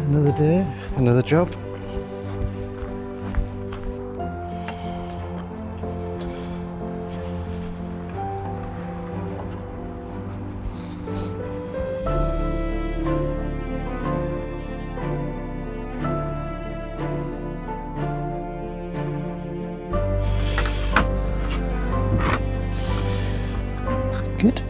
Another day, another job. Good.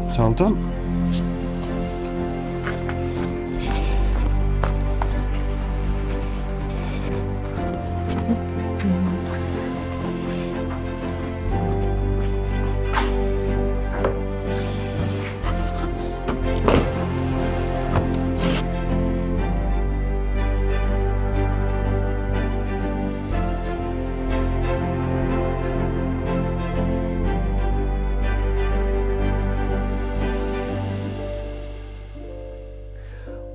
It's all done.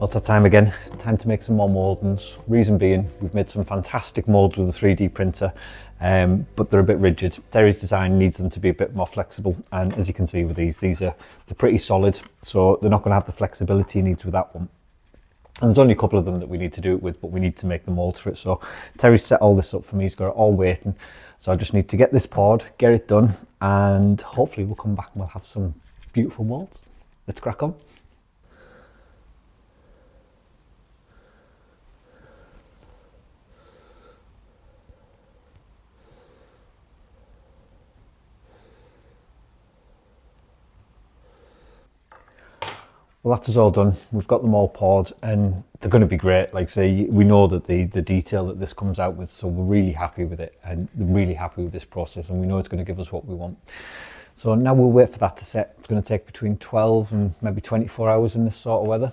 Well, that time again, time to make some more mouldings. Reason being, we've made some fantastic moulds with a 3D printer, but they're a bit rigid. Terry's design needs them to be a bit more flexible, and as you can see with they're pretty solid, so they're not going to have the flexibility he needs with that one. And there's only a couple of them that we need to do it with, but we need to make the mould for it. So Terry's set all this up for me, he's got it all waiting. So I just need to get this poured, get it done, and hopefully we'll come back and we'll have some beautiful moulds. Let's crack on. Well, that's us all done. We've got them all poured and they're going to be great. Like I say, we know that the detail that this comes out with, so we're really happy with it and really happy with this process, and we know it's going to give us what we want. So now we'll wait for that to set. It's going to take between 12 and maybe 24 hours in this sort of weather.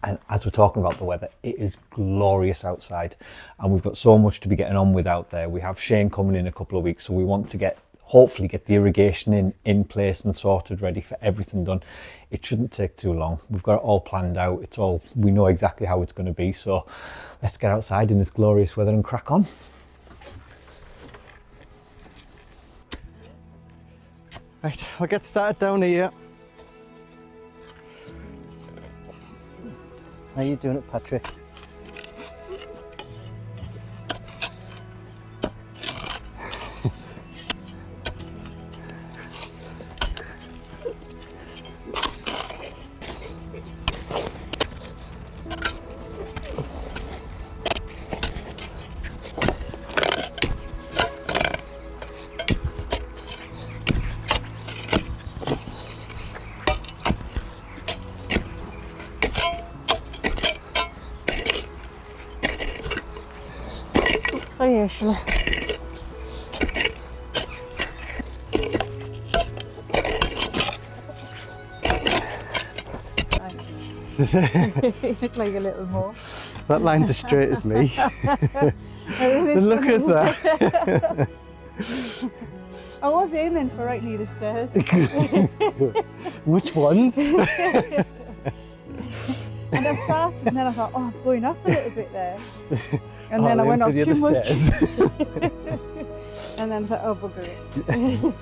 And as we're talking about the weather, it is glorious outside and we've got so much to be getting on with out there. We have Shane coming in a couple of weeks, so we want to hopefully get the irrigation in place and sorted, ready for everything done. It shouldn't take too long. We've got it all planned out. We know exactly how it's going to be. So let's get outside in this glorious weather and crack on. Right, I'll get started down here. How you doing it, Patrick? Sorry, Ursula. You look like a little more. That line's as straight as me. Look at that. I was aiming for right near the stairs. Which ones? And I started and then I thought, oh, I'm going off a little bit there. And then I went off too much. And then I thought, oh, bugger it.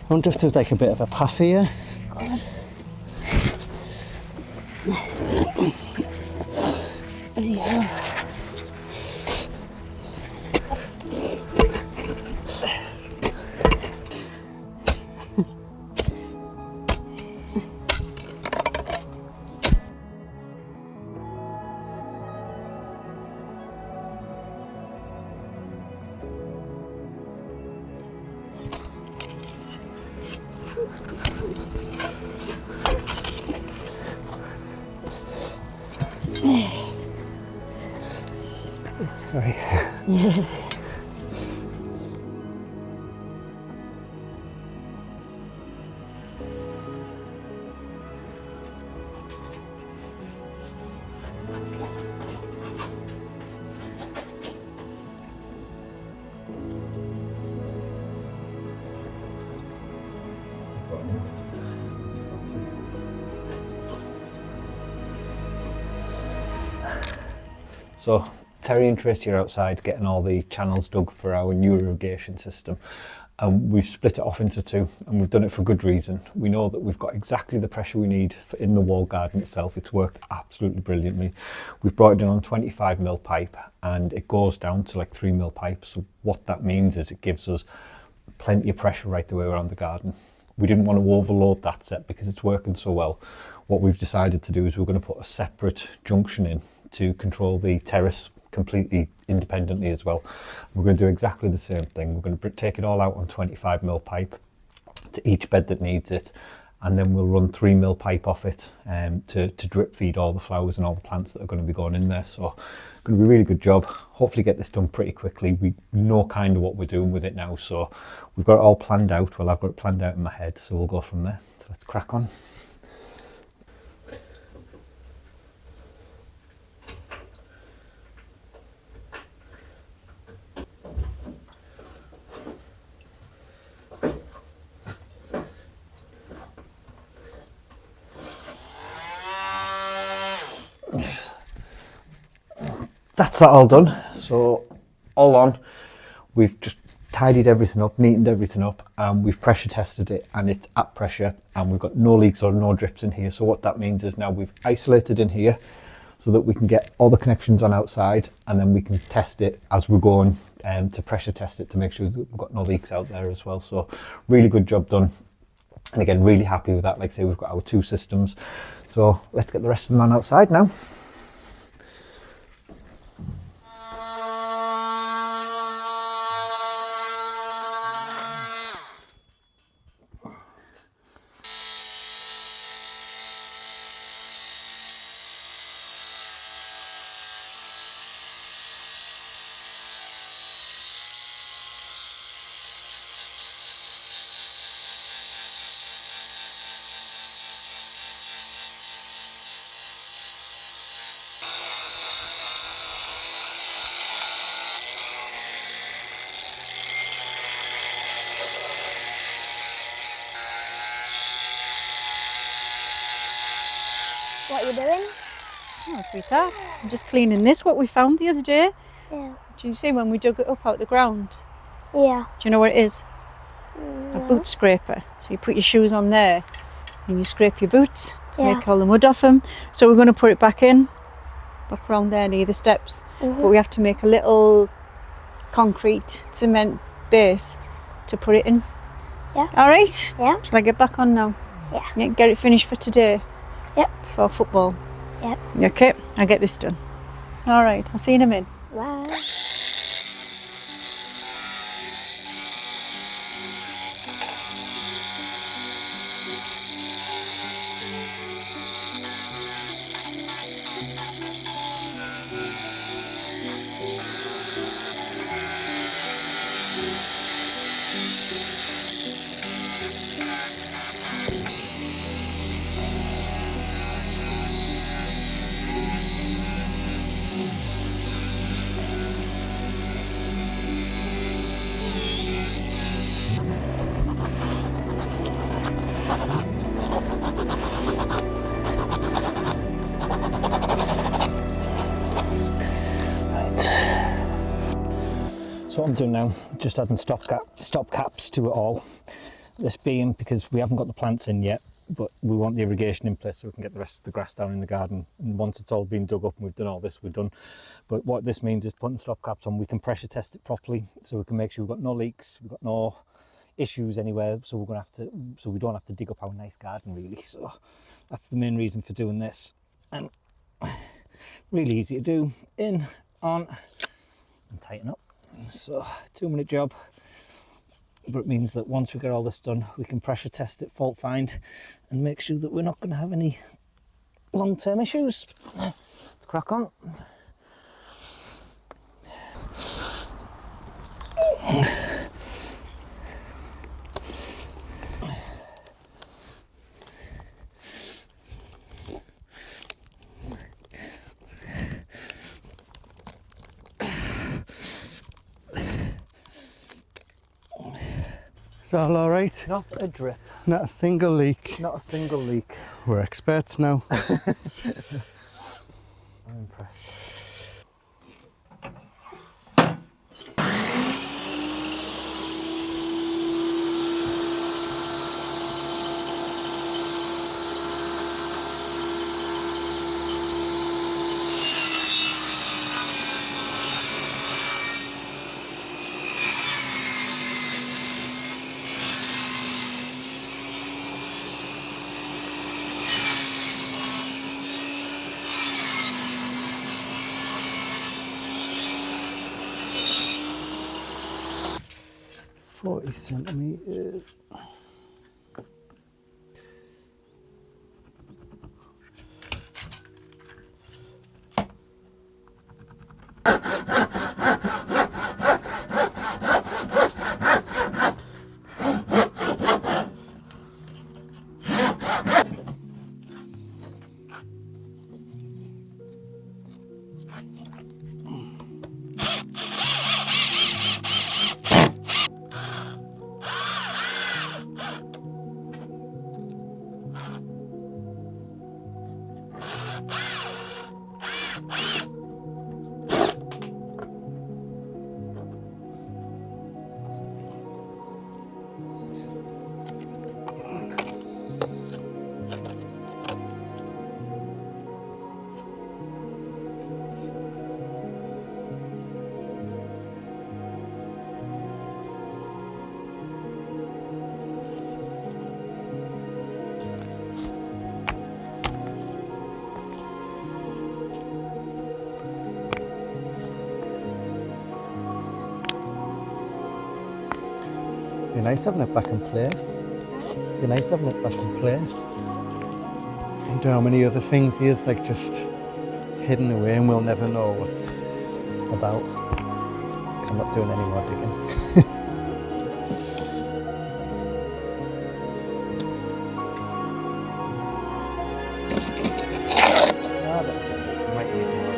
I wonder if there's like a bit of a puff here. Go on. There you go. Sorry. So Terry and Tracy are outside getting all the channels dug for our new irrigation system. We've split it off into two, and we've done it for good reason. We know that we've got exactly the pressure we need in the wall garden itself. It's worked absolutely brilliantly. We've brought it in on 25mm pipe, and it goes down to like 3mm pipe. So what that means is it gives us plenty of pressure right the way around the garden. We didn't want to overload that set because it's working so well. What we've decided to do is we're going to put a separate junction in to control the terrace completely independently as well. We're going to do exactly the same thing. We're going to take it all out on 25mm pipe to each bed that needs it, and then we'll run 3mm pipe off it to drip feed all the flowers and all the plants that are going to be going in there. So going to be a really good job. Hopefully get this done pretty quickly. We know kind of what we're doing with it now, so we've got it all planned out. Well, I've got it planned out in my head, so we'll go from there. So let's crack on. That's that all done. So all on, we've just tidied everything up, neatened everything up, and we've pressure tested it, and it's at pressure, and we've got no leaks or no drips in here. So what that means is now we've isolated in here so that we can get all the connections on outside, and then we can test it as we're going to pressure test it to make sure that we've got no leaks out there as well. So really good job done. And again, really happy with that. Like I say, we've got our two systems. So let's get the rest of them on outside now. What are you doing? Oh, sweetheart, I'm just cleaning this, what we found the other day. Yeah. Do you see when we dug it up out the ground? Yeah. Do you know what it is? A No. boot scraper. So you put your shoes on there and you scrape your boots to Yeah. make all the mud off them. So we're going to put it back in, back around there near the steps. Mhm. But we have to make a little concrete cement base to put it in. Yeah. All right? Yeah. Shall I get back on now? Yeah. Get it finished for today. Yep. For football. Yep. Okay, I'll get this done. All right, I'll see you in a minute. Bye. So what I'm doing now, just adding stop caps to it all. This being because we haven't got the plants in yet, but we want the irrigation in place so we can get the rest of the grass down in the garden. And once it's all been dug up and we've done all this, we're done. But what this means is putting stop caps on, we can pressure test it properly so we can make sure we've got no leaks, we've got no issues anywhere, so we don't have to dig up our nice garden really. So that's the main reason for doing this. And really easy to do, in, on, and tighten up. So 2-minute job. But it means that once we get all this done, we can pressure test it, fault find, and make sure that we're not going to have any long-term issues. Let's crack on. Is that all right? Not a drip. Not a single leak. Not a single leak. We're experts now. I'm impressed. Centimeters. Be nice having it back in place. Be nice having it back in place. I don't know how many other things he is like just hidden away and we'll never know what's about. Because I'm not doing any more digging. Might need more.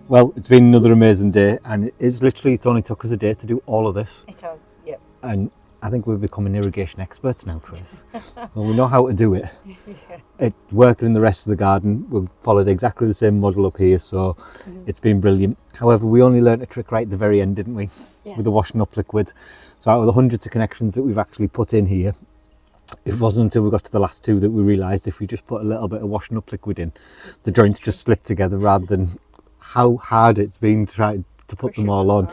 Well, it's been another amazing day, and it only took us a day to do all of this. It has, yep. And I think we're becoming irrigation experts now, Trace. So we know how to do it. Yeah. It's working in the rest of the garden. We've followed exactly the same model up here, so it's been brilliant. However, we only learnt a trick right at the very end, didn't we? Yes. With the washing up liquid. So out of the hundreds of connections that we've actually put in here, it wasn't until we got to the last two that we realised if we just put a little bit of washing up liquid in, the joints just slip together, rather than how hard it's been to try to put them all on.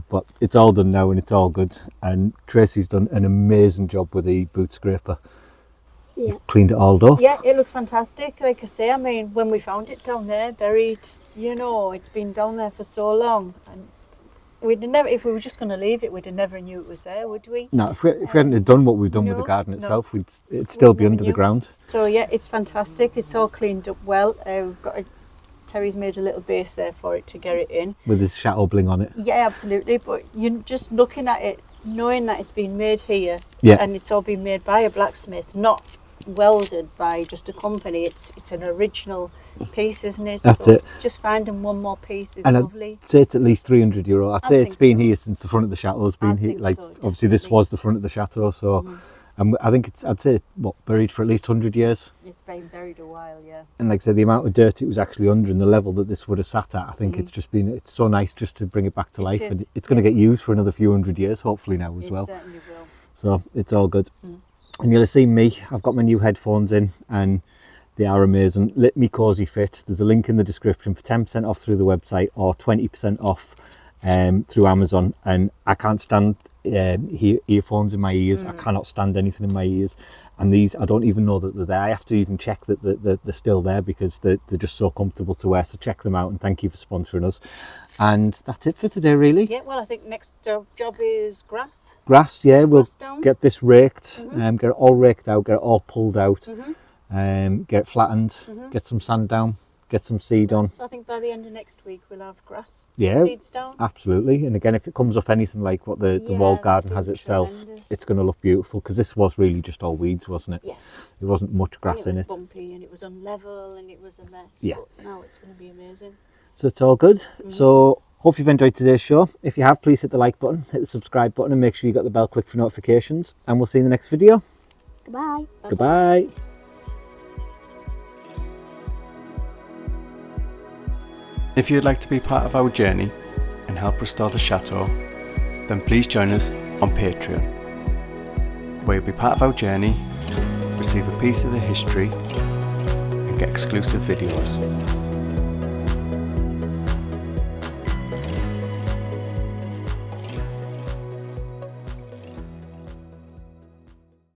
But it's all done now and it's all good, and Tracy's done an amazing job with the boot scraper. Yeah. Cleaned it all up. Yeah, it looks fantastic. Like I say, I mean, when we found it down there, buried, you know, it's been down there for so long, and we'd never, if we were just going to leave it, we'd have never knew it was there, would we? No, if we hadn't have done what we've done with the garden itself, it'd still be under the ground. So yeah, it's fantastic. It's all cleaned up well. We've got Terry's made a little base there for it to get it in. With his Chateau bling on it. Yeah, absolutely. But you're just looking at it, knowing that it's been made here, and it's all been made by a blacksmith, not welded by just a company. It's an original piece, isn't it? That's so it. Just finding one more piece is and lovely. I'd say it's at least €300. I'd say it's been here since the front of the Chateau's been here. Like so, obviously this was the front of the Chateau, so I think I'd say buried for at least 100 years. It's been buried a while, yeah. And like I said, the amount of dirt it was actually under and the level that this would have sat at, I think it's so nice just to bring it back to life. And it's going to get used for another few hundred years, hopefully now as well. It certainly will. So it's all good. And you'll have seen me, I've got my new headphones in and they are amazing. Let Me Cozy Fit. There's a link in the description for 10% off through the website or 20% off through Amazon. And I can't stand earphones in my ears. I cannot stand anything in my ears. And these, I don't even know that they're there. I have to even check that they're still there because they're just so comfortable to wear. So check them out and thank you for sponsoring us. And that's it for today, really. Yeah, well, I think next job is grass. Grass, yeah. We'll down. get this raked, get it all raked out, get it all pulled out, get it flattened, get some sand down, get some seed on. So I think by the end of next week we'll have grass seeds down. Absolutely. And again, if it comes up anything like what the walled garden has itself, it's going to look beautiful because this was really just all weeds, wasn't it? Yeah. There wasn't much grass in it. It was bumpy and it was unlevel and it was a mess. Yeah. But now it's going to be amazing. So it's all good. So hope you've enjoyed today's show. If you have, please hit the like button, hit the subscribe button and make sure you got the bell clicked for notifications. And we'll see you in the next video. Goodbye. Goodbye. If you'd like to be part of our journey and help restore the chateau, then please join us on Patreon, where you'll be part of our journey, receive a piece of the history and get exclusive videos.